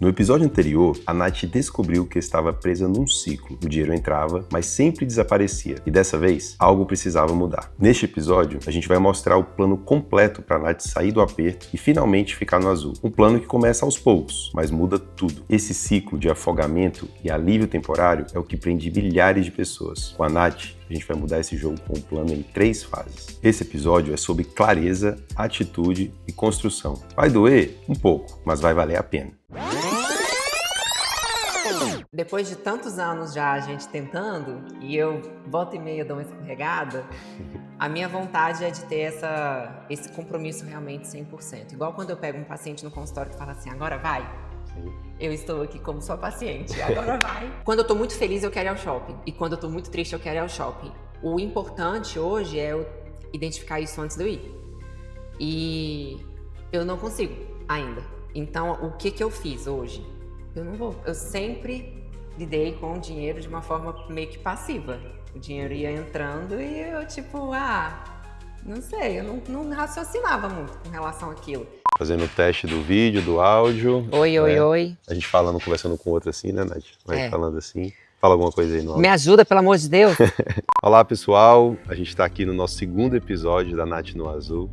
No episódio anterior, a Nath descobriu que estava presa num ciclo. O dinheiro entrava, mas sempre desaparecia. E dessa vez, algo precisava mudar. Neste episódio, a gente vai mostrar o plano completo para a Nath sair do aperto e finalmente ficar no azul. Um plano que começa aos poucos, mas muda tudo. Esse ciclo de afogamento e alívio temporário é o que prende milhares de pessoas. Com a Nath, a gente vai mudar esse jogo com um plano em 3 fases. Esse episódio é sobre clareza, atitude e construção. Vai doer? Um pouco, mas vai valer a pena. Depois de tantos anos já a gente tentando, e eu volta e meia dou uma escorregada, a minha vontade é de ter esse compromisso realmente 100%. Igual quando eu pego um paciente no consultório que fala assim, agora vai. Eu estou aqui como sua paciente, agora vai. Quando eu tô muito feliz, eu quero ir ao shopping. E quando eu tô muito triste, eu quero ir ao shopping. O importante hoje é eu identificar isso antes de eu ir. E eu não consigo ainda. Então, o que eu fiz hoje? Eu não vou. Eu sempre lidei com o dinheiro de uma forma meio que passiva. O dinheiro ia entrando e eu não sei, eu não raciocinava muito com relação àquilo. Fazendo o teste do vídeo, do áudio. Oi. A gente falando, conversando com o outro assim, né, Nath? Vai falando assim. Fala alguma coisa aí no áudio. Me ajuda, pelo amor de Deus. Olá, pessoal. A gente está aqui no nosso segundo episódio da Nath no Azul.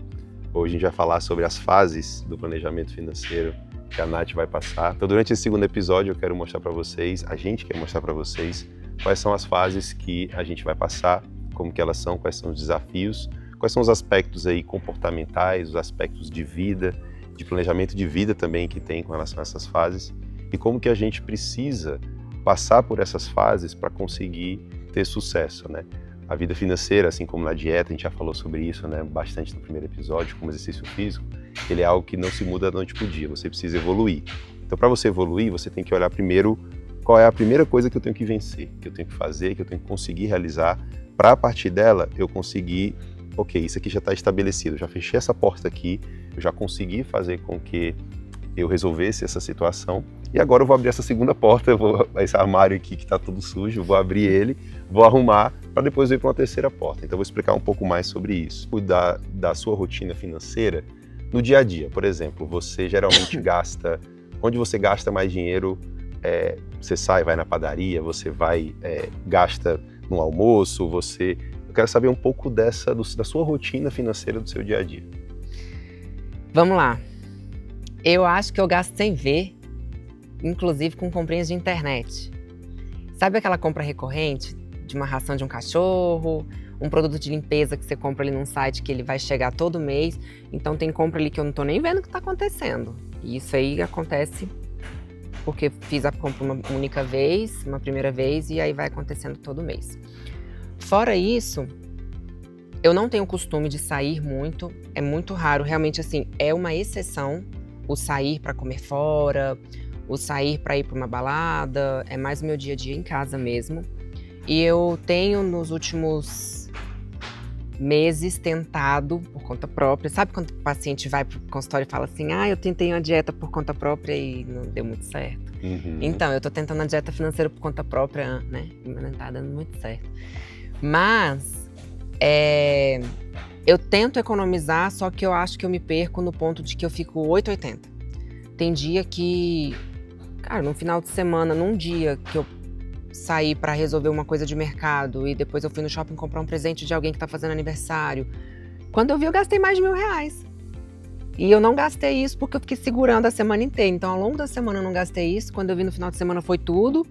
Hoje a gente vai falar sobre as fases do planejamento financeiro que a Nath vai passar. Então, durante esse segundo episódio, eu quero mostrar para vocês, a gente quer mostrar para vocês quais são as fases que a gente vai passar, como que elas são, quais são os desafios, quais são os aspectos aí comportamentais, os aspectos de vida, de planejamento de vida também que tem com relação a essas fases e como que a gente precisa passar por essas fases para conseguir ter sucesso, né? A vida financeira, assim como na dieta, a gente já falou sobre isso, né, bastante no primeiro episódio, como exercício físico, ele é algo que não se muda da noite para o dia, você precisa evoluir. Então, para você evoluir, você tem que olhar primeiro qual é a primeira coisa que eu tenho que vencer, que eu tenho que fazer, que eu tenho que conseguir realizar, para a partir dela eu conseguir, ok, isso aqui já está estabelecido, eu já fechei essa porta aqui, eu já consegui fazer com que eu resolvesse essa situação, e agora eu vou abrir essa segunda porta, esse armário aqui que está todo sujo, eu vou abrir ele, vou arrumar, para depois ir para uma terceira porta. Então eu vou explicar um pouco mais sobre isso. Cuidar da sua rotina financeira no dia a dia. Por exemplo, você geralmente gasta, onde você gasta mais dinheiro, você vai na padaria, você gasta no almoço, eu quero saber um pouco da sua rotina financeira do seu dia a dia. Vamos lá. Eu acho que eu gasto sem ver, inclusive com comprinhas de internet. Sabe aquela compra recorrente de uma ração de um cachorro, um produto de limpeza que você compra ali num site que ele vai chegar todo mês? Então tem compra ali que eu não tô nem vendo o que tá acontecendo. E isso aí acontece porque fiz a compra uma única vez, uma primeira vez, e aí vai acontecendo todo mês. Fora isso, eu não tenho costume de sair muito, é muito raro, realmente assim, é uma exceção o sair para comer fora, o sair para ir para uma balada, é mais o meu dia a dia em casa mesmo. E eu tenho nos últimos meses tentado por conta própria. Sabe quando o paciente vai pro consultório e fala assim, eu tentei uma dieta por conta própria e não deu muito certo? Uhum. Então, eu tô tentando a dieta financeira por conta própria, né? E não tá dando muito certo. Mas, eu tento economizar, só que eu acho que eu me perco no ponto de que eu fico 8,80. Tem dia que, cara, no final de semana, num dia que eu saí para resolver uma coisa de mercado e depois eu fui no shopping comprar um presente de alguém que tá fazendo aniversário. Quando eu vi, eu gastei mais de R$1.000. E eu não gastei isso porque eu fiquei segurando a semana inteira. Então, ao longo da semana eu não gastei isso. Quando eu vi no final de semana foi tudo.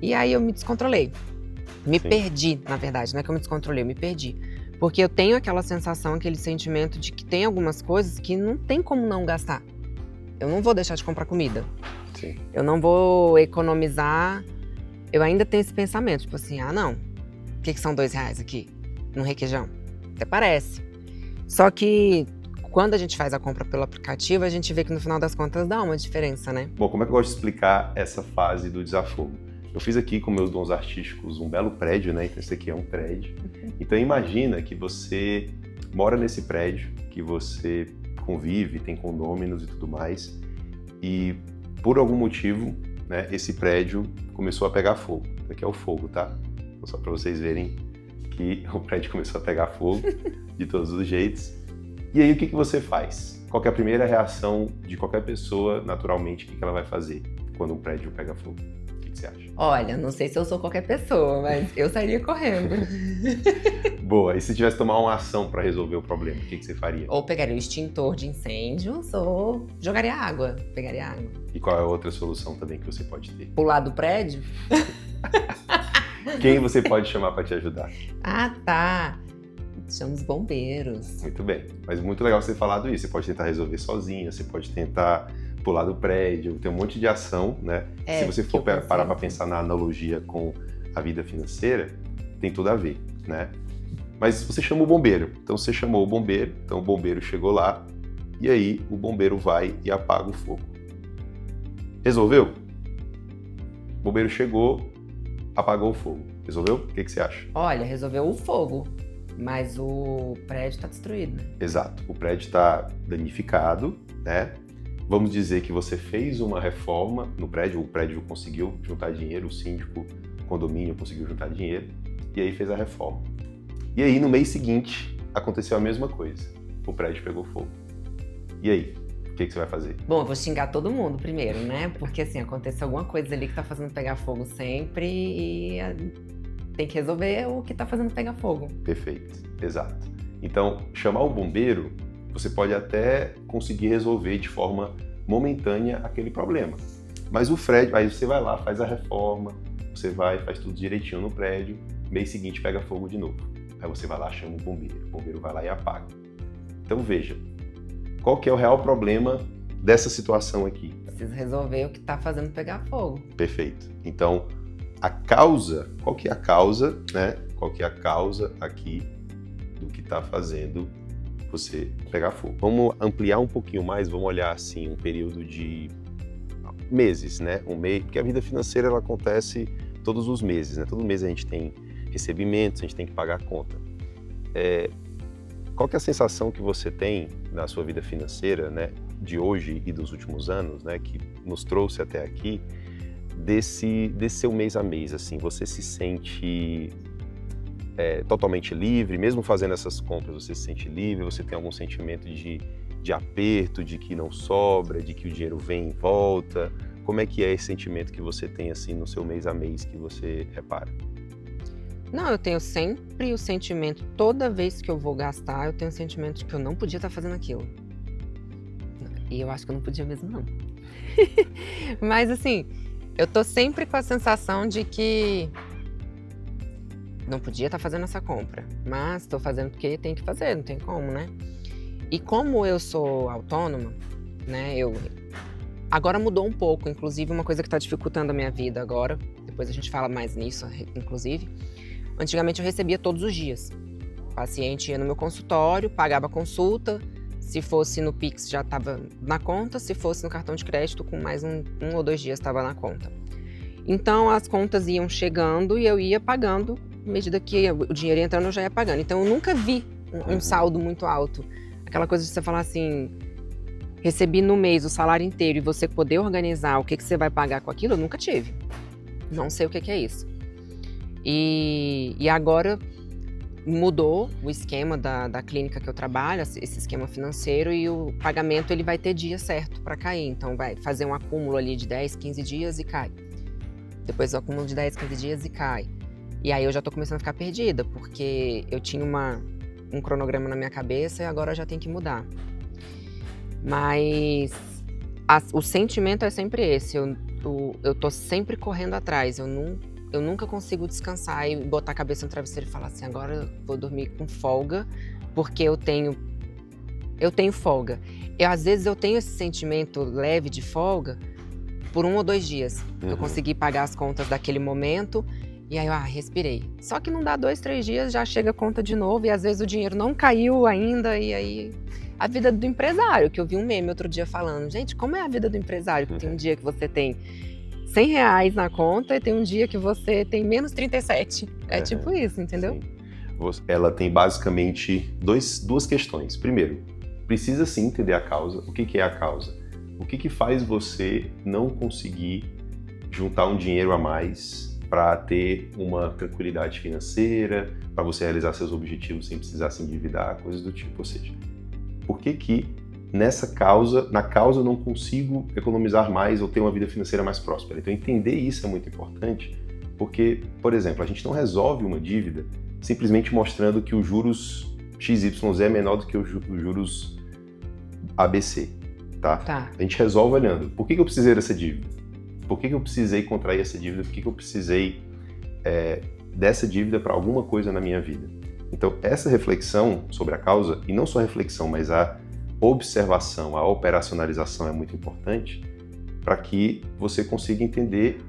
E aí eu me descontrolei. Me perdi, na verdade. Não é que eu me descontrolei, eu me perdi. Porque eu tenho aquela sensação, aquele sentimento de que tem algumas coisas que não tem como não gastar. Eu não vou deixar de comprar comida. Sim. Eu não vou economizar. Eu ainda tenho esse pensamento, tipo assim, não, o que são R$2 aqui, num requeijão? Até parece. Só que quando a gente faz a compra pelo aplicativo, a gente vê que no final das contas dá uma diferença, né? Bom, como é que eu gosto de explicar essa fase do desafogo? Eu fiz aqui com meus dons artísticos um belo prédio, né? Então esse aqui é um prédio. Então imagina que você mora nesse prédio, que você convive, tem condôminos e tudo mais, e por algum motivo, né, esse prédio começou a pegar fogo. Aqui é o fogo, tá? Então, só para vocês verem que o prédio começou a pegar fogo de todos os jeitos. E aí o que você faz? Qual que é a primeira reação de qualquer pessoa, naturalmente, o que ela vai fazer? quando um prédio pega fogo? O que você acha? Olha, não sei se eu sou qualquer pessoa, mas eu sairia correndo. Boa, e se tivesse que tomar uma ação para resolver o problema, o que você faria? Ou pegaria o extintor de incêndios ou jogaria água, pegaria água. E qual é a outra solução também que você pode ter? Pular do prédio? Quem você pode chamar para te ajudar? Ah, tá. Chama os bombeiros. Muito bem, mas muito legal você ter falado isso. Você pode tentar resolver sozinha, você pode tentar pular do prédio, tem um monte de ação, né? Se você for parar para pensar na analogia com a vida financeira, tem tudo a ver, né? Mas você chama o bombeiro, então você chamou o bombeiro, então o bombeiro chegou lá, e aí o bombeiro vai e apaga o fogo. Resolveu? O bombeiro chegou, apagou o fogo. Resolveu? O que você acha? Olha, resolveu o fogo, mas o prédio está destruído, né? Exato, o prédio está danificado, né? Vamos dizer que você fez uma reforma no prédio, o prédio conseguiu juntar dinheiro, o síndico, o condomínio conseguiu juntar dinheiro, e aí fez a reforma. E aí, no mês seguinte, aconteceu a mesma coisa. O prédio pegou fogo. E aí? O que você vai fazer? Bom, eu vou xingar todo mundo primeiro, né? Porque, assim, aconteceu alguma coisa ali que tá fazendo pegar fogo sempre e tem que resolver o que tá fazendo pegar fogo. Perfeito, exato. Então, chamar o bombeiro, você pode até conseguir resolver de forma momentânea aquele problema. Mas o prédio, aí você vai lá, faz a reforma, você vai, faz tudo direitinho no prédio, mês seguinte pega fogo de novo. Aí você vai lá, chama o bombeiro vai lá e apaga. Então veja, qual que é o real problema dessa situação aqui? Preciso resolver o que tá fazendo pegar fogo. Perfeito. Então, a causa, qual que é a causa, né? Qual que é a causa aqui do que tá fazendo você pegar fogo? Vamos ampliar um pouquinho mais, vamos olhar assim um período de meses, né? Um mês, porque a vida financeira ela acontece todos os meses, né? Todo mês a gente tem recebimentos, a gente tem que pagar a conta. Qual que é a sensação que você tem na sua vida financeira, né, de hoje e dos últimos anos, né, que nos trouxe até aqui, desse seu mês a mês, assim, você se sente totalmente livre, mesmo fazendo essas compras, você se sente livre, você tem algum sentimento de aperto, de que não sobra, de que o dinheiro vem e volta? Como é que é esse sentimento que você tem, assim, no seu mês a mês que você repara? Não, eu tenho sempre o sentimento, toda vez que eu vou gastar, eu tenho o sentimento de que eu não podia estar fazendo aquilo. E eu acho que eu não podia mesmo, não. Mas assim, eu tô sempre com a sensação de que não podia estar fazendo essa compra, mas tô fazendo porque tem que fazer, não tem como, né? E como eu sou autônoma, né, agora mudou um pouco, inclusive uma coisa que tá dificultando a minha vida agora, depois a gente fala mais nisso, inclusive. Antigamente eu recebia todos os dias. O paciente ia no meu consultório, pagava a consulta, se fosse no Pix já estava na conta, se fosse no cartão de crédito, com mais um ou 2 dias estava na conta. Então as contas iam chegando e eu ia pagando, à medida que o dinheiro ia entrando eu já ia pagando. Então eu nunca vi um saldo muito alto. Aquela coisa de você falar assim, recebi no mês o salário inteiro e você poder organizar o que você vai pagar com aquilo, eu nunca tive. Não sei o que é isso. E agora mudou o esquema da clínica que eu trabalho, esse esquema financeiro, e o pagamento ele vai ter dia certo para cair. Então vai fazer um acúmulo ali de 10, 15 dias e cai. Depois o acúmulo de 10, 15 dias e cai. E aí eu já tô começando a ficar perdida, porque eu tinha um cronograma na minha cabeça e agora já tem que mudar. Mas o sentimento é sempre esse, eu tô sempre correndo atrás, eu nunca consigo descansar e botar a cabeça no travesseiro e falar assim, agora eu vou dormir com folga, porque eu tenho folga. Às vezes eu tenho esse sentimento leve de folga por 1 ou 2 dias. Eu consegui pagar as contas daquele momento e aí eu respirei. Só que não dá 2, 3 dias, já chega a conta de novo e às vezes o dinheiro não caiu ainda e aí... A vida do empresário, que eu vi um meme outro dia falando, gente, como é a vida do empresário? Que tem um dia que você tem R$100 na conta e tem um dia que você tem menos 37. É tipo isso, entendeu? Sim. Ela tem basicamente duas questões. Primeiro, precisa sim entender a causa. O que é a causa? O que faz você não conseguir juntar um dinheiro a mais para ter uma tranquilidade financeira, para você realizar seus objetivos sem precisar se endividar, coisas do tipo. Ou seja, por que na causa eu não consigo economizar mais ou ter uma vida financeira mais próspera. Então entender isso é muito importante, porque, por exemplo, a gente não resolve uma dívida simplesmente mostrando que os juros XYZ é menor do que os juros ABC, tá? A gente resolve olhando, por que eu precisei dessa dívida? Por que eu precisei contrair essa dívida? Por que eu precisei dessa dívida para alguma coisa na minha vida? Então, essa reflexão sobre a causa, e não só a reflexão, mas a observação, a operacionalização é muito importante para que você consiga entender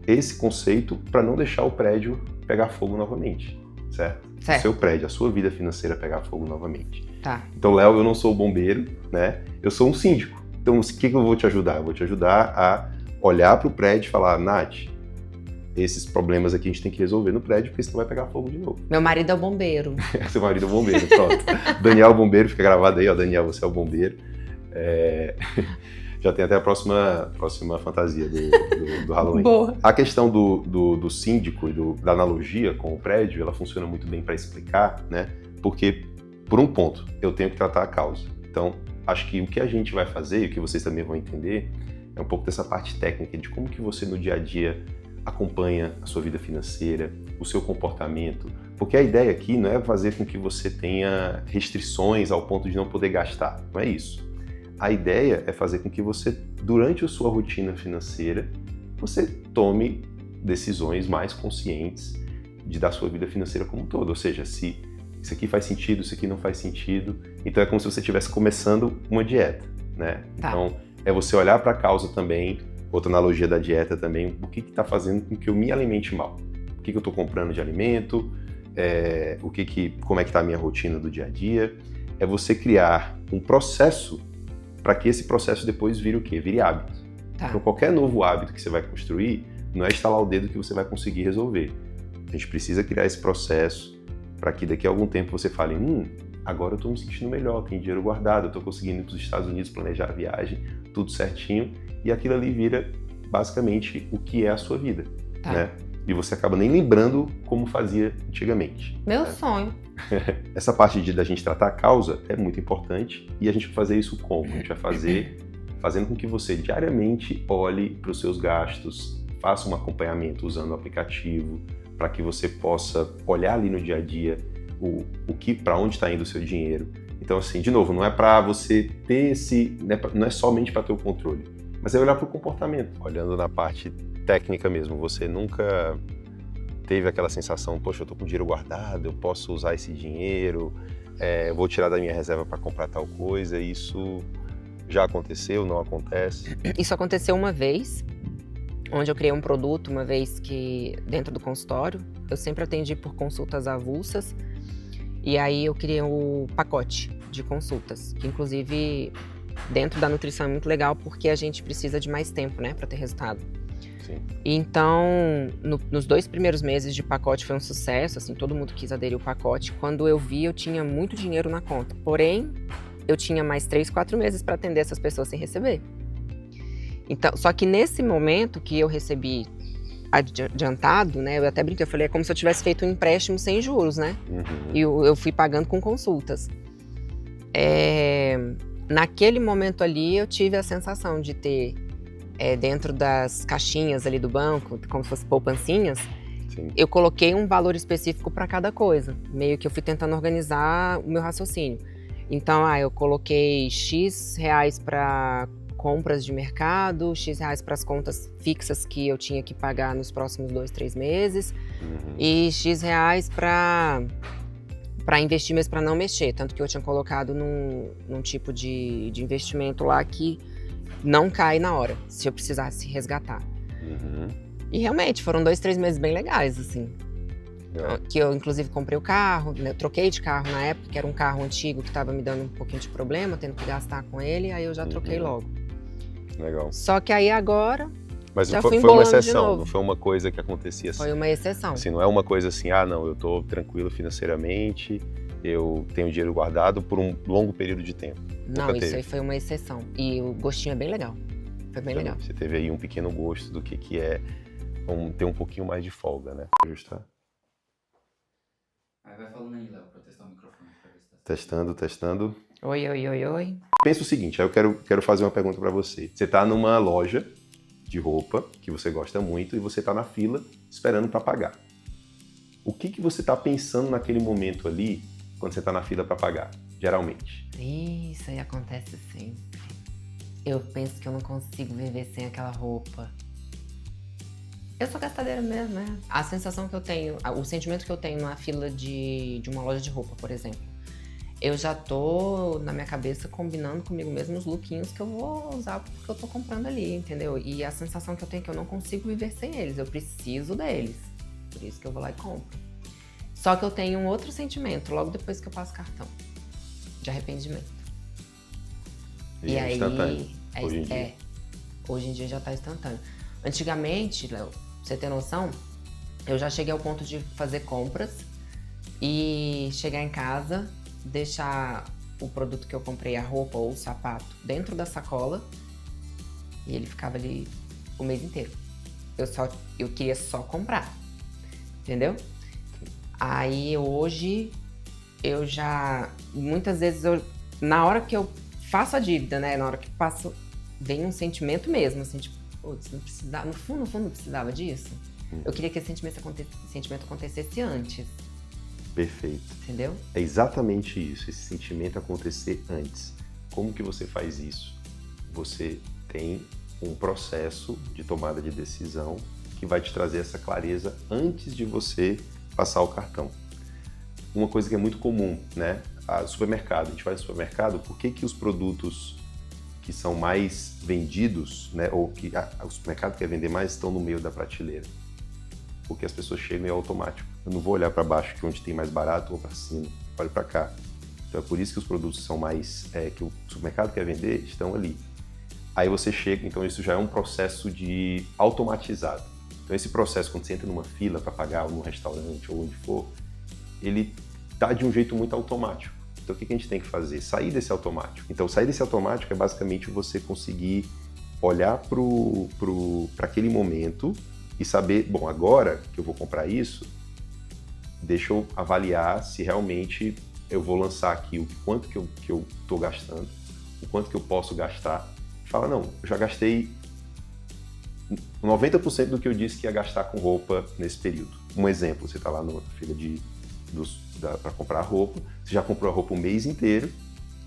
esse conceito para não deixar o prédio pegar fogo novamente, certo? O seu prédio, a sua vida financeira pegar fogo novamente. Tá. Então, Léo, eu não sou bombeiro, né? Eu sou um síndico. Então, o que eu vou te ajudar? Eu vou te ajudar a olhar para o prédio e falar, Nath, esses problemas aqui a gente tem que resolver no prédio, porque senão vai pegar fogo de novo. Meu marido é o bombeiro. Seu marido é o bombeiro, pronto. Daniel é o bombeiro, fica gravado aí, ó. Daniel, você é o bombeiro. Já tem até a próxima fantasia do Halloween. Boa. A questão do síndico e da analogia com o prédio, ela funciona muito bem para explicar, né? Porque, por um ponto, eu tenho que tratar a causa. Então, acho que o que a gente vai fazer, e o que vocês também vão entender, é um pouco dessa parte técnica de como que você no dia a dia acompanha a sua vida financeira, o seu comportamento, porque a ideia aqui não é fazer com que você tenha restrições ao ponto de não poder gastar, não é isso. A ideia é fazer com que você, durante a sua rotina financeira, você tome decisões mais conscientes da sua vida financeira como um todo, ou seja, se isso aqui faz sentido, isso aqui não faz sentido, então é como se você estivesse começando uma dieta, né? Tá. Então, é você olhar para a causa também. Outra analogia da dieta também, o que está fazendo com que eu me alimente mal? O que eu estou comprando de alimento? Como é que está a minha rotina do dia a dia? É você criar um processo para que esse processo depois vire o quê? Vire hábito. Tá. Então qualquer novo hábito que você vai construir, não é estalar o dedo que você vai conseguir resolver. A gente precisa criar esse processo para que daqui a algum tempo você fale, agora eu estou me sentindo melhor, tenho dinheiro guardado, eu estou conseguindo ir para os Estados Unidos, planejar a viagem, tudo certinho. E aquilo ali vira, basicamente, o que é a sua vida, né? E você acaba nem lembrando como fazia antigamente. Meu sonho. Essa parte da gente tratar a causa é muito importante e a gente vai fazer isso como? A gente vai fazer fazendo com que você diariamente olhe para os seus gastos, faça um acompanhamento usando o aplicativo, para que você possa olhar ali no dia a dia para onde está indo o seu dinheiro. Então, assim, de novo, não é para você ter não é somente para ter o controle, mas é olhar para o comportamento. Olhando na parte técnica mesmo, você nunca teve aquela sensação, poxa, eu tô com dinheiro guardado, eu posso usar esse dinheiro, eu vou tirar da minha reserva para comprar tal coisa, isso já aconteceu, não acontece? Isso aconteceu uma vez, onde eu criei um produto, uma vez que dentro do consultório, eu sempre atendi por consultas avulsas, e aí eu criei o pacote de consultas, que inclusive dentro da nutrição é muito legal porque a gente precisa de mais tempo, né, para ter resultado. Sim. Então, nos 2 primeiros meses de pacote foi um sucesso, assim, todo mundo quis aderir ao pacote. Quando eu vi, eu tinha muito dinheiro na conta, porém, eu tinha mais 3, 4 meses para atender essas pessoas sem receber. Então, só que nesse momento que eu recebi adiantado, né, eu até brinquei, eu falei, é como se eu tivesse feito um empréstimo sem juros, né? Uhum. E eu fui pagando com consultas. Naquele momento ali, eu tive a sensação de ter, dentro das caixinhas ali do banco, como se fossem poupancinhas, Sim. eu coloquei um valor específico para cada coisa. Meio que eu fui tentando organizar o meu raciocínio. Então, eu coloquei X reais para compras de mercado, X reais para as contas fixas que eu tinha que pagar nos próximos 2, 3 meses, e X reais para investir, mas para não mexer. Tanto que eu tinha colocado num tipo de investimento lá que não cai na hora, se eu precisasse resgatar. E realmente, foram 2, 3 meses bem legais, assim. Que eu, inclusive, comprei o carro, né, eu troquei de carro na época, que era um carro antigo que estava me dando um pouquinho de problema, tendo que gastar com ele, aí eu já troquei logo. Legal. Só que aí agora, Mas já foi fui uma embolando de exceção, novo. não foi uma coisa que acontecia assim. Foi uma exceção. Assim, não é uma coisa assim, não, eu tô tranquilo financeiramente, eu tenho dinheiro guardado por um longo período de tempo. Não, Nunca isso teve. aí foi uma exceção. E o gostinho é bem legal. Foi bem legal. Você teve aí um pequeno gosto do que é ter um pouquinho mais de folga, né? Ajustar. Aí vai falando aí, Léo, pra testar o microfone pra ver se tá Testando, testando. Oi, oi, oi, oi. Pensa o seguinte, aí eu quero fazer uma pergunta para você. Você está numa loja de roupa que você gosta muito e você está na fila esperando para pagar. O que você está pensando naquele momento ali quando você está na fila para pagar, geralmente? Isso aí acontece sempre. Eu penso que eu não consigo viver sem aquela roupa. Eu sou gastadeira mesmo, né? A sensação que eu tenho, o sentimento que eu tenho na fila de uma loja de roupa, por exemplo. Eu já tô, na minha cabeça, combinando comigo mesmo os lookinhos que eu vou usar porque eu tô comprando ali, entendeu? E a sensação que eu tenho é que eu não consigo viver sem eles, eu preciso deles. Por isso que eu vou lá e compro. Só que eu tenho um outro sentimento, logo depois que eu passo cartão. De arrependimento. E aí, instantâneo, hoje em dia. Hoje em dia já tá instantâneo. Antigamente, Léo, pra você ter noção, eu já cheguei ao ponto de fazer compras e chegar em casa, deixar o produto que eu comprei, a roupa ou o sapato, dentro da sacola e ele ficava ali o mês inteiro. Eu queria só comprar, entendeu? Aí hoje eu já, muitas vezes, na hora que eu faço a dívida, né, na hora que passo, vem um sentimento mesmo, assim, tipo, putz, não precisava, no fundo não precisava disso. Eu queria que esse sentimento acontecesse antes. Perfeito. Entendeu? É exatamente isso, esse sentimento acontecer antes. Como que você faz isso? Você tem um processo de tomada de decisão que vai te trazer essa clareza antes de você passar o cartão. Uma coisa que é muito comum, né? Supermercado. A gente vai no supermercado, por que os produtos que são mais vendidos, né, ou que o supermercado quer vender mais, estão no meio da prateleira? Porque as pessoas chegam e é automático. Eu não vou olhar para baixo, que é onde tem mais barato, ou para cima, olho para cá. Então é por isso que os produtos são mais, que o supermercado quer vender, estão ali. Aí você chega, então isso já é um processo de automatizado. Então esse processo, quando você entra numa fila para pagar, ou num restaurante, ou onde for, ele tá de um jeito muito automático. Então o que a gente tem que fazer? Sair desse automático. Então sair desse automático é basicamente você conseguir olhar para aquele momento e saber, bom, agora que eu vou comprar isso, deixa eu avaliar se realmente eu vou lançar aqui o quanto que eu tô gastando, o quanto que eu posso gastar. Fala, não, eu já gastei 90% do que eu disse que ia gastar com roupa nesse período. Um exemplo, você tá lá na fila para comprar roupa, você já comprou a roupa o mês inteiro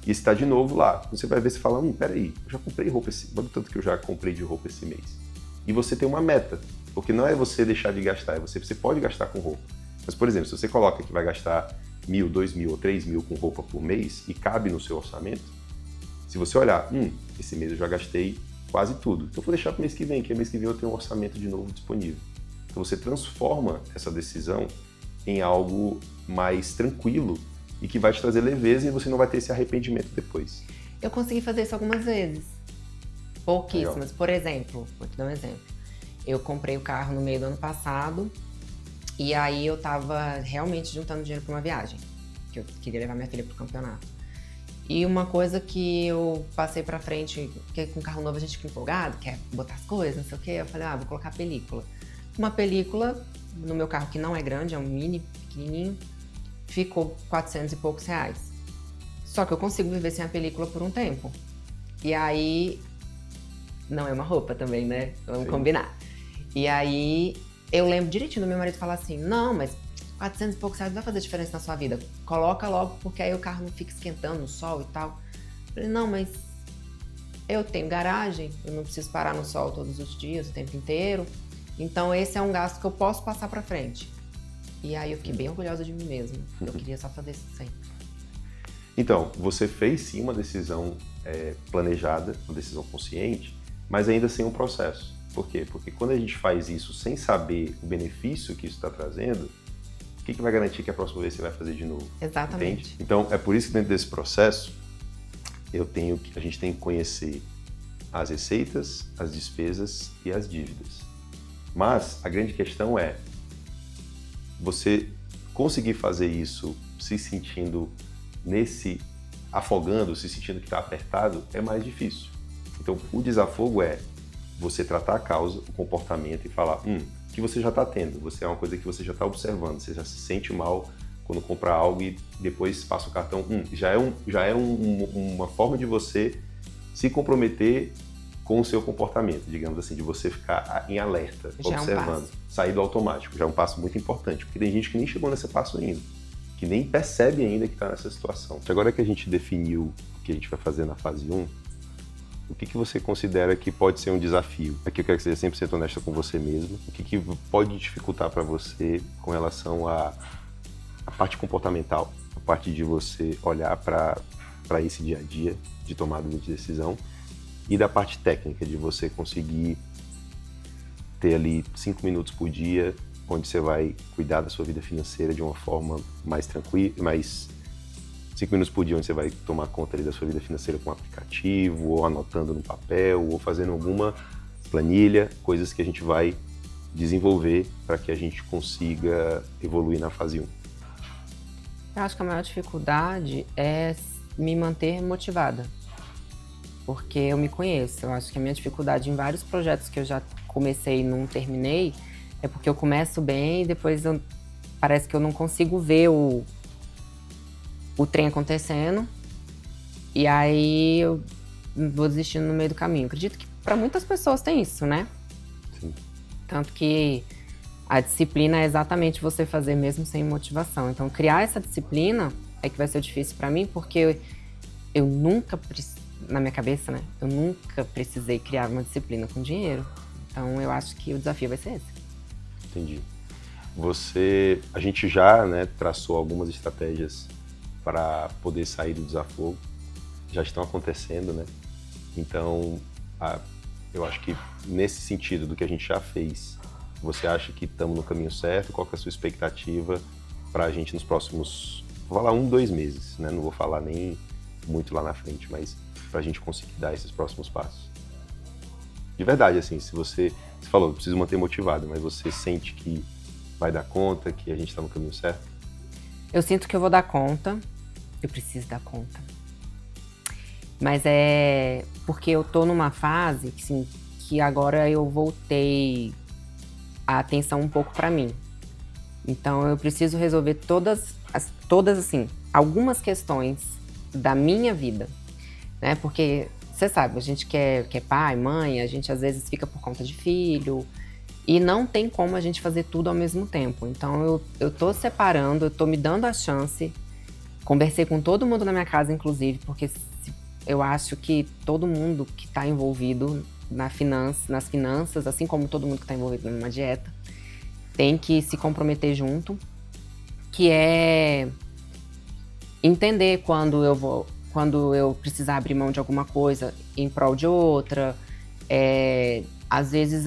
e está de novo lá. Você vai ver, você fala, peraí, eu já comprei roupa olha o tanto que eu já comprei de roupa esse mês. E você tem uma meta, porque não é você deixar de gastar, você pode gastar com roupa. Mas, por exemplo, se você coloca que vai gastar 1.000, 2.000 ou 3.000 com roupa por mês e cabe no seu orçamento, se você olhar, esse mês eu já gastei quase tudo, então eu vou deixar para o mês que vem, que mês que vem eu tenho um orçamento de novo disponível. Então você transforma essa decisão em algo mais tranquilo e que vai te trazer leveza e você não vai ter esse arrependimento depois. Eu consegui fazer isso algumas vezes. Pouquíssimas. Legal. Por exemplo, vou te dar um exemplo. Eu comprei o carro no meio do ano passado e aí eu tava realmente juntando dinheiro para uma viagem, que eu queria levar minha filha pro campeonato. E uma coisa que eu passei pra frente, porque com carro novo a gente fica empolgado, quer botar as coisas, não sei o quê, eu falei, vou colocar película. Uma película, no meu carro que não é grande, é um mini, pequenininho, ficou 400 e poucos reais. Só que eu consigo viver sem a película por um tempo. E aí, não é uma roupa também, né? Vamos combinar. E aí, eu lembro direitinho do meu marido falar assim, não, mas 400 e poucos reais vai fazer diferença na sua vida. Coloca logo, porque aí o carro não fica esquentando no sol e tal. Eu falei, não, mas eu tenho garagem, eu não preciso parar no sol todos os dias, o tempo inteiro. Então esse é um gasto que eu posso passar pra frente. E aí eu fiquei bem orgulhosa de mim mesma. Eu queria só fazer isso sempre. Então, você fez sim uma decisão planejada, uma decisão consciente, mas ainda sem um processo. Por quê? Porque quando a gente faz isso sem saber o benefício que isso está trazendo, o que vai garantir que a próxima vez você vai fazer de novo? Exatamente. Entende? Então, é por isso que dentro desse processo, a gente tem que conhecer as receitas, as despesas e as dívidas. Mas a grande questão é você conseguir fazer isso se sentindo afogando, se sentindo que está apertado, é mais difícil. Então, o desafogo é você tratar a causa, o comportamento e falar, que você já está tendo, é uma coisa que você já está observando, você já se sente mal quando compra algo e depois passa o cartão. Já é uma forma de você se comprometer com o seu comportamento, digamos assim, de você ficar em alerta, observando, sair do automático. Já é um passo muito importante, porque tem gente que nem chegou nesse passo ainda, que nem percebe ainda que está nessa situação. Agora que a gente definiu o que a gente vai fazer na fase 1, o que você considera que pode ser um desafio? Aqui eu quero que você seja 100% honesta com você mesmo. O que pode dificultar para você com relação à parte comportamental, a parte de você olhar para esse dia a dia de tomada de decisão, e da parte técnica, de você conseguir ter ali 5 minutos por dia, onde você vai cuidar da sua vida financeira de uma forma mais tranquila, 5 minutos por dia onde você vai tomar conta ali da sua vida financeira com um aplicativo, ou anotando no papel, ou fazendo alguma planilha, coisas que a gente vai desenvolver para que a gente consiga evoluir na fase 1. Eu acho que a maior dificuldade é me manter motivada, porque eu me conheço. Eu acho que a minha dificuldade em vários projetos que eu já comecei e não terminei é porque eu começo bem e depois parece que eu não consigo ver o trem acontecendo, e aí eu vou desistindo no meio do caminho. Acredito que para muitas pessoas tem isso, né? Sim. Tanto que a disciplina é exatamente você fazer mesmo sem motivação. Então, criar essa disciplina é que vai ser difícil para mim, porque eu nunca, na minha cabeça, né? Eu nunca precisei criar uma disciplina com dinheiro. Então, eu acho que o desafio vai ser esse. Entendi. A gente já, né, traçou algumas estratégias para poder sair do desafogo, já estão acontecendo, né? Então, eu acho que nesse sentido do que a gente já fez, você acha que estamos no caminho certo? Qual que é a sua expectativa para a gente nos próximos, vou falar 1-2 meses, né? Não vou falar nem muito lá na frente, mas para a gente conseguir dar esses próximos passos. De verdade, assim, se você falou, preciso manter motivado, mas você sente que vai dar conta, que a gente está no caminho certo? Eu sinto que eu vou dar conta. Eu preciso dar conta. Mas é porque eu tô numa fase assim, que agora eu voltei a atenção um pouco para mim. Então eu preciso resolver todas assim, algumas questões da minha vida, né? Porque você sabe, a gente que é pai, mãe, a gente às vezes fica por conta de filho e não tem como a gente fazer tudo ao mesmo tempo. Então eu tô separando, eu tô me dando a chance. Conversei com todo mundo na minha casa, inclusive, porque eu acho que todo mundo que está envolvido nas finanças, assim como todo mundo que está envolvido numa dieta, tem que se comprometer junto, que é entender quando eu precisar abrir mão de alguma coisa em prol de outra, às vezes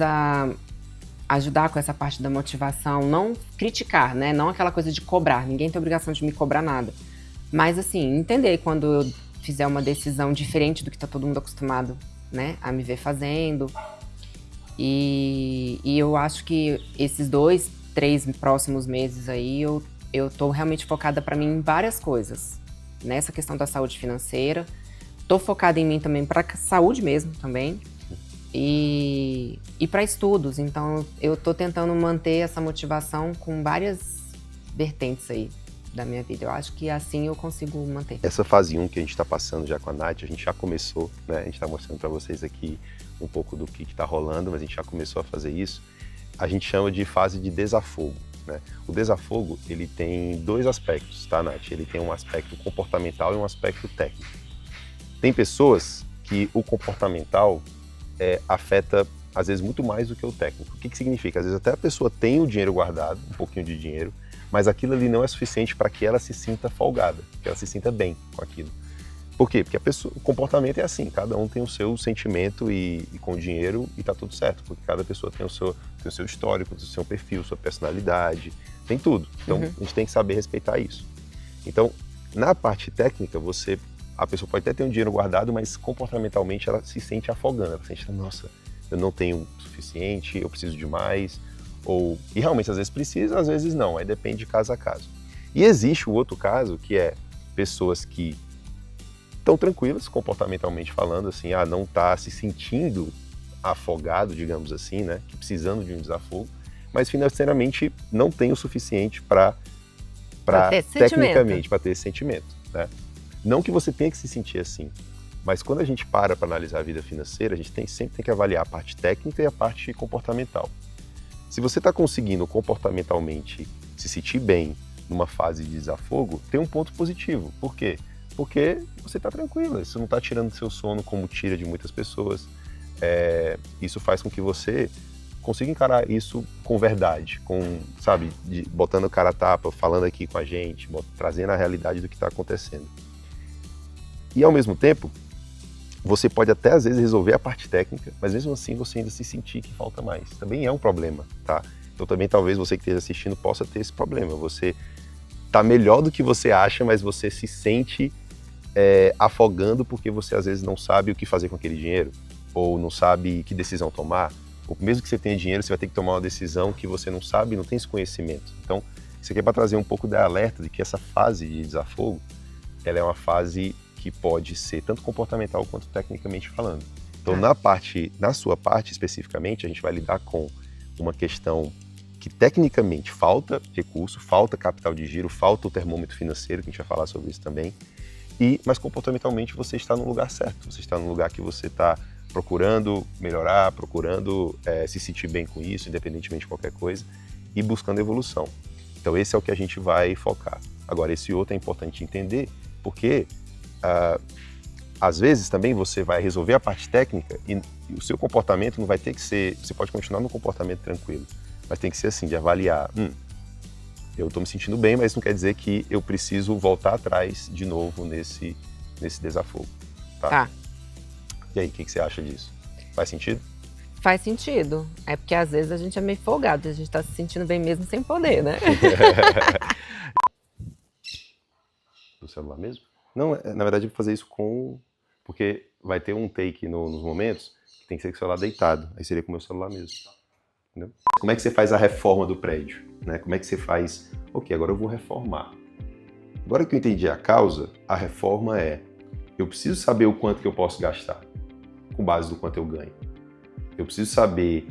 ajudar com essa parte da motivação, não criticar, né? Não aquela coisa de cobrar, ninguém tem obrigação de me cobrar nada. Mas assim, entender quando eu fizer uma decisão diferente do que tá todo mundo acostumado, né, a me ver fazendo. E eu acho que esses 2-3 próximos meses aí, eu tô realmente focada para mim em várias coisas. Nessa questão da saúde financeira. Tô focada em mim também para saúde mesmo também. E para estudos. Então eu tô tentando manter essa motivação com várias vertentes aí da minha vida. Eu acho que assim eu consigo manter. Essa fase 1 que a gente está passando já com a Nath, a gente já começou, né? A gente está mostrando para vocês aqui um pouco do que está rolando, mas a gente já começou a fazer isso. A gente chama de fase de desafogo, né? O desafogo, ele tem 2 aspectos, tá, Nath? Ele tem um aspecto comportamental e um aspecto técnico. Tem pessoas que o comportamental afeta, às vezes, muito mais do que o técnico. O que significa? Às vezes até a pessoa tem o dinheiro guardado, um pouquinho de dinheiro, mas aquilo ali não é suficiente para que ela se sinta folgada, que ela se sinta bem com aquilo. Por quê? Porque o comportamento é assim, cada um tem o seu sentimento e com o dinheiro e tá tudo certo, porque cada pessoa tem o seu histórico, o seu perfil, sua personalidade, tem tudo. Então a gente tem que saber respeitar isso. Então, na parte técnica, a pessoa pode até ter um dinheiro guardado, mas comportamentalmente ela se sente afogando, ela sente, nossa, eu não tenho o suficiente, eu preciso de mais. E realmente às vezes precisa, às vezes não, aí depende de caso a caso. E existe o outro caso, que é pessoas que estão tranquilas, comportamentalmente falando, assim, não tá se sentindo afogado, digamos assim, né, que precisando de um desafogo, mas financeiramente não tem o suficiente para Pra ter esse sentimento. tecnicamente, para ter esse sentimento, né? Não que você tenha que se sentir assim, mas quando a gente para analisar a vida financeira, a gente sempre tem que avaliar a parte técnica e a parte comportamental. Se você está conseguindo comportamentalmente se sentir bem numa fase de desafogo, tem um ponto positivo. Por quê? Porque você está tranquilo, você não está tirando seu sono como tira de muitas pessoas. Isso faz com que você consiga encarar isso com verdade, sabe, botando o cara a tapa, falando aqui com a gente, trazendo a realidade do que está acontecendo. E ao mesmo tempo, você pode até às vezes resolver a parte técnica, mas mesmo assim você ainda se sentir que falta mais. Também é um problema, tá? Então também talvez você que esteja assistindo possa ter esse problema. Você tá melhor do que você acha, mas você se sente afogando porque você às vezes não sabe o que fazer com aquele dinheiro, ou não sabe que decisão tomar, ou mesmo que você tenha dinheiro, você vai ter que tomar uma decisão que você não sabe, não tem esse conhecimento. Então, isso aqui é para trazer um pouco de alerta de que essa fase de desafogo, ela é uma fase que pode ser tanto comportamental quanto tecnicamente falando. Então, na sua parte especificamente, a gente vai lidar com uma questão que tecnicamente falta recurso, falta capital de giro, falta o termômetro financeiro, que a gente vai falar sobre isso também, mas comportamentalmente você está no lugar certo, você está no lugar que você está procurando melhorar, procurando se sentir bem com isso, independentemente de qualquer coisa, e buscando evolução. Então esse é o que a gente vai focar. Agora, esse outro é importante entender, porque às vezes também você vai resolver a parte técnica e o seu comportamento não vai ter que ser, você pode continuar no comportamento tranquilo, mas tem que ser assim, de avaliar, eu estou me sentindo bem, mas não quer dizer que eu preciso voltar atrás de novo nesse desafogo. Tá. E aí, o que você acha disso? Faz sentido? Faz sentido. É porque às vezes a gente é meio folgado, a gente tá se sentindo bem mesmo sem poder, né? Do celular mesmo? Não, na verdade eu vou fazer isso porque vai ter um take nos momentos que tem que ser com o celular deitado. Aí seria com o meu celular mesmo. Entendeu? Como é que você faz a reforma do prédio? Né? Como é que você faz... Ok, agora eu vou reformar. Agora que eu entendi a causa, a reforma eu preciso saber o quanto que eu posso gastar, com base no quanto eu ganho. Eu preciso saber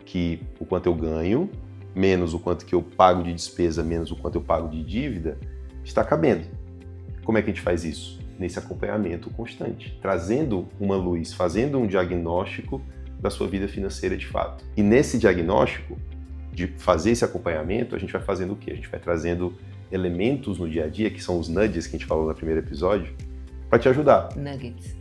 que o quanto eu ganho, menos o quanto que eu pago de despesa, menos o quanto eu pago de dívida, está cabendo. Como é que a gente faz isso? Nesse acompanhamento constante, trazendo uma luz, fazendo um diagnóstico da sua vida financeira de fato. E nesse diagnóstico, de fazer esse acompanhamento, a gente vai fazendo o quê? A gente vai trazendo elementos no dia a dia, que são os nudges que a gente falou no primeiro episódio, para te ajudar. Nuggets.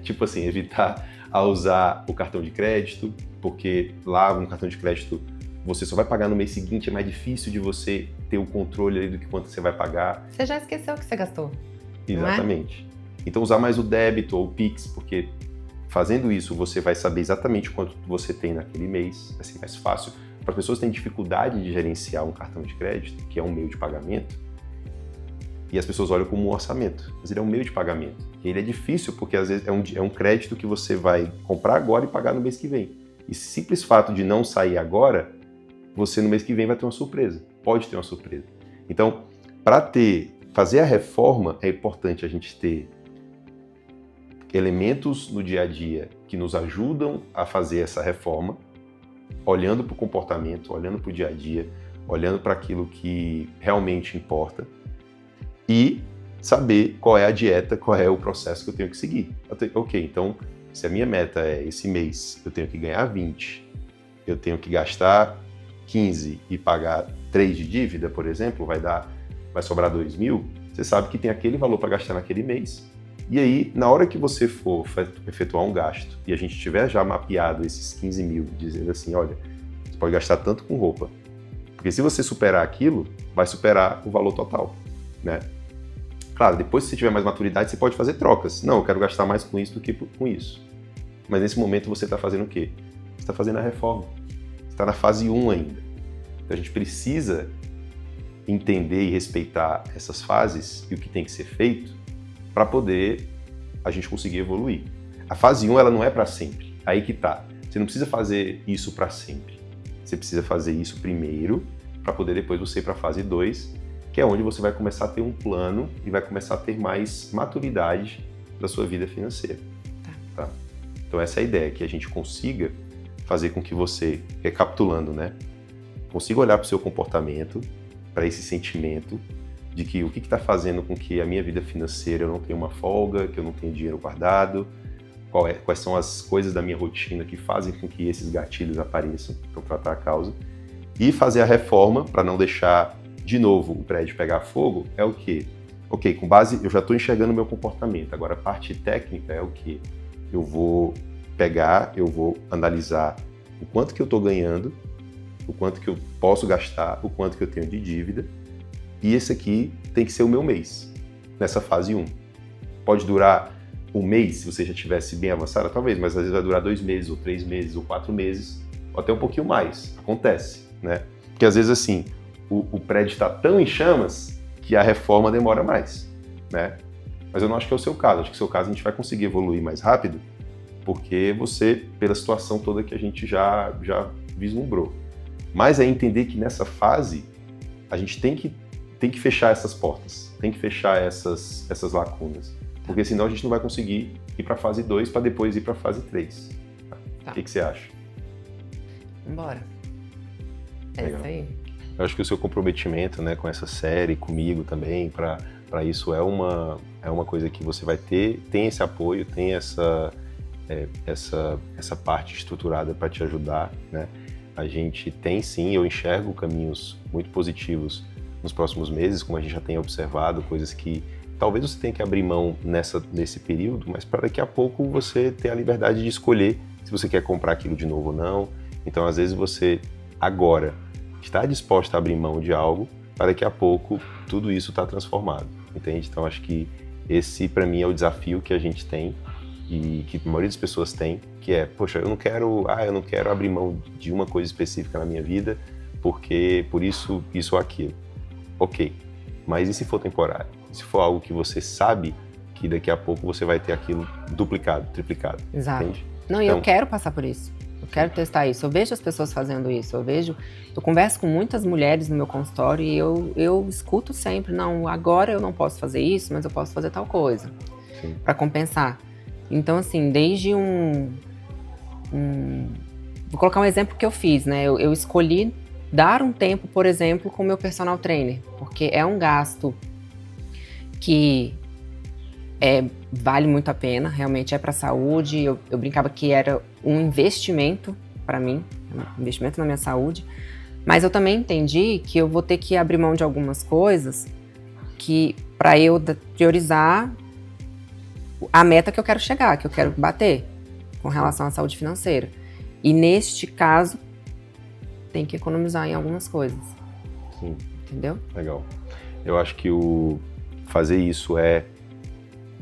Tipo assim, evitar a usar o cartão de crédito, porque lá no cartão de crédito você só vai pagar no mês seguinte, é mais difícil de você ter o controle ali do que quanto você vai pagar. Você já esqueceu o que você gastou. Exatamente. Então usar mais o débito ou o Pix, porque fazendo isso você vai saber exatamente quanto você tem naquele mês, vai ser mais fácil. Para pessoas que têm dificuldade de gerenciar um cartão de crédito, que é um meio de pagamento, e as pessoas olham como um orçamento, mas ele é um meio de pagamento. E ele é difícil porque às vezes é um crédito que você vai comprar agora e pagar no mês que vem. E esse simples fato de não sair agora, você no mês que vem vai ter uma surpresa, pode ter uma surpresa. Então, para fazer a reforma, é importante a gente ter elementos no dia a dia que nos ajudam a fazer essa reforma, olhando para o comportamento, olhando para o dia a dia, olhando para aquilo que realmente importa e saber qual é a dieta, qual é o processo que eu tenho que seguir. Ok, então, se a minha meta é esse mês, eu tenho que ganhar 20, eu tenho que gastar 15 e pagar 3 de dívida, por exemplo, vai sobrar 2 mil, você sabe que tem aquele valor para gastar naquele mês. E aí, na hora que você for efetuar um gasto e a gente tiver já mapeado esses 15 mil, dizendo assim, olha, você pode gastar tanto com roupa, porque se você superar aquilo, vai superar o valor total, né? Claro, depois se você tiver mais maturidade, você pode fazer trocas. Não, eu quero gastar mais com isso do que com isso. Mas nesse momento você está fazendo o quê? Você está fazendo a reforma. Você está na fase 1 ainda. Então a gente precisa entender e respeitar essas fases e o que tem que ser feito para poder a gente conseguir evoluir. A fase 1 ela não é para sempre. Aí que tá. Você não precisa fazer isso para sempre. Você precisa fazer isso primeiro para poder depois você ir para a fase 2, que é onde você vai começar a ter um plano e vai começar a ter mais maturidade da sua vida financeira. Tá? Então essa é a ideia, que a gente consiga fazer com que você, recapitulando, né, consiga olhar para o seu comportamento, para esse sentimento de que o que está fazendo com que a minha vida financeira eu não tenha uma folga, que eu não tenha dinheiro guardado, quais são as coisas da minha rotina que fazem com que esses gatilhos apareçam, então tratar a causa. E fazer a reforma para não deixar, de novo, o prédio pegar fogo é o quê? Ok, com base, eu já estou enxergando o meu comportamento, agora a parte técnica é o quê? Eu vou pegar, eu vou analisar o quanto que eu estou ganhando, o quanto que eu posso gastar, o quanto que eu tenho de dívida, e esse aqui tem que ser o meu mês, nessa fase 1. Pode durar um mês, se você já estivesse bem avançado, talvez, mas às vezes vai durar 2 meses, ou 3 meses, ou 4 meses, ou até um pouquinho mais. Acontece, né? Porque às vezes, assim, o prédio está tão em chamas que a reforma demora mais, né? Mas eu não acho que é o seu caso. Acho que no seu caso a gente vai conseguir evoluir mais rápido, porque você, pela situação toda que a gente já vislumbrou. Mas é entender que nessa fase, a gente tem que fechar essas portas, tem que fechar essas lacunas. Porque senão a gente não vai conseguir ir para a fase 2 para depois ir para a fase 3. Tá. O que você acha? Vambora. É Legal. isso aí. Eu acho que o seu comprometimento, né, com essa série, comigo também, para isso é uma coisa que você vai ter, tem esse apoio, tem essa parte estruturada para te ajudar, né? A gente tem sim, eu enxergo caminhos muito positivos nos próximos meses, como a gente já tem observado, coisas que talvez você tenha que abrir mão nesse período, mas para daqui a pouco você ter a liberdade de escolher se você quer comprar aquilo de novo ou não. Então, às vezes você agora está disposto a abrir mão de algo, para daqui a pouco tudo isso está transformado, entende? Então, acho que esse, para mim, é o desafio que a gente tem e que a maioria das pessoas tem, que é, poxa, eu não quero abrir mão de uma coisa específica na minha vida, porque por isso ou aquilo. Ok, mas e se for temporário? E se for algo que você sabe que daqui a pouco você vai ter aquilo duplicado, triplicado, Exato. Entende? Não, e eu quero passar por isso. Eu quero testar isso. Eu vejo as pessoas fazendo isso. Eu converso com muitas mulheres no meu consultório e eu escuto sempre, não, agora eu não posso fazer isso, mas eu posso fazer tal coisa. Para compensar. Então, assim, desde vou colocar um exemplo que eu fiz, né? Eu escolhi dar um tempo, por exemplo, com o meu personal trainer, porque é um gasto que vale muito a pena, realmente é para a saúde. Eu brincava que era um investimento para mim, um investimento na minha saúde, mas eu também entendi que eu vou ter que abrir mão de algumas coisas que para eu priorizar a meta que eu quero chegar, que eu quero bater com relação à saúde financeira. E neste caso, tem que economizar em algumas coisas. Sim. Entendeu? Legal. Eu acho que fazer isso é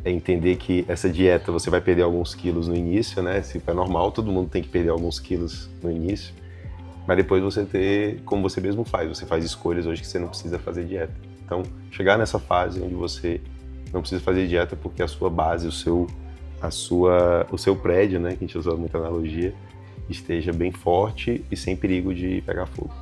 entender que essa dieta você vai perder alguns quilos no início, né? Se é normal, todo mundo tem que perder alguns quilos no início. Mas depois você ter, como você mesmo faz, você faz escolhas hoje que você não precisa fazer dieta. Então, chegar nessa fase onde você não precisa fazer dieta porque a sua base, o seu prédio, né, que a gente usou muita analogia, esteja bem forte e sem perigo de pegar fogo.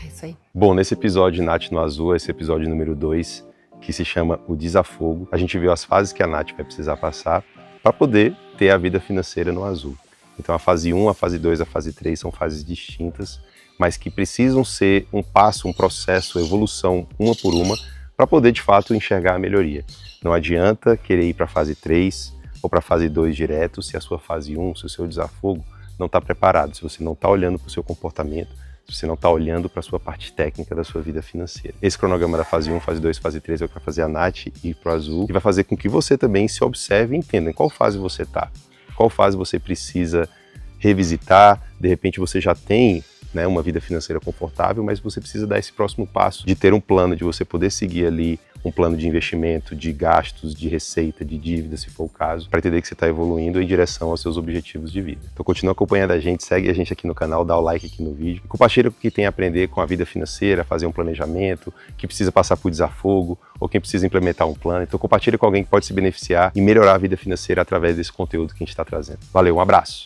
É isso aí. Bom, nesse episódio Nath no Azul, esse episódio número 2, que se chama O Desafogo, a gente viu as fases que a Nath vai precisar passar para poder ter a vida financeira no azul. Então a fase 1, a fase 2, a fase 3 são fases distintas, mas que precisam ser um passo, um processo, evolução, uma por uma, para poder de fato enxergar a melhoria. Não adianta querer ir para a fase 3 ou para a fase 2 direto se a sua fase 1, se o seu desafogo não está preparado, se você não está olhando para o seu comportamento, se você não está olhando para a sua parte técnica da sua vida financeira. Esse cronograma da fase 1, fase 2, fase 3 é o que vai fazer a Nath ir para o azul e vai fazer com que você também se observe e entenda em qual fase você está, qual fase você precisa revisitar. De repente você já tem, né, uma vida financeira confortável, mas você precisa dar esse próximo passo de ter um plano, de você poder seguir ali um plano de investimento, de gastos, de receita, de dívida, se for o caso, para entender que você está evoluindo em direção aos seus objetivos de vida. Então continua acompanhando a gente, segue a gente aqui no canal, dá o like aqui no vídeo, compartilha com quem tem a aprender com a vida financeira, fazer um planejamento, que precisa passar por desafogo, ou quem precisa implementar um plano. Então compartilha com alguém que pode se beneficiar e melhorar a vida financeira através desse conteúdo que a gente está trazendo. Valeu, um abraço!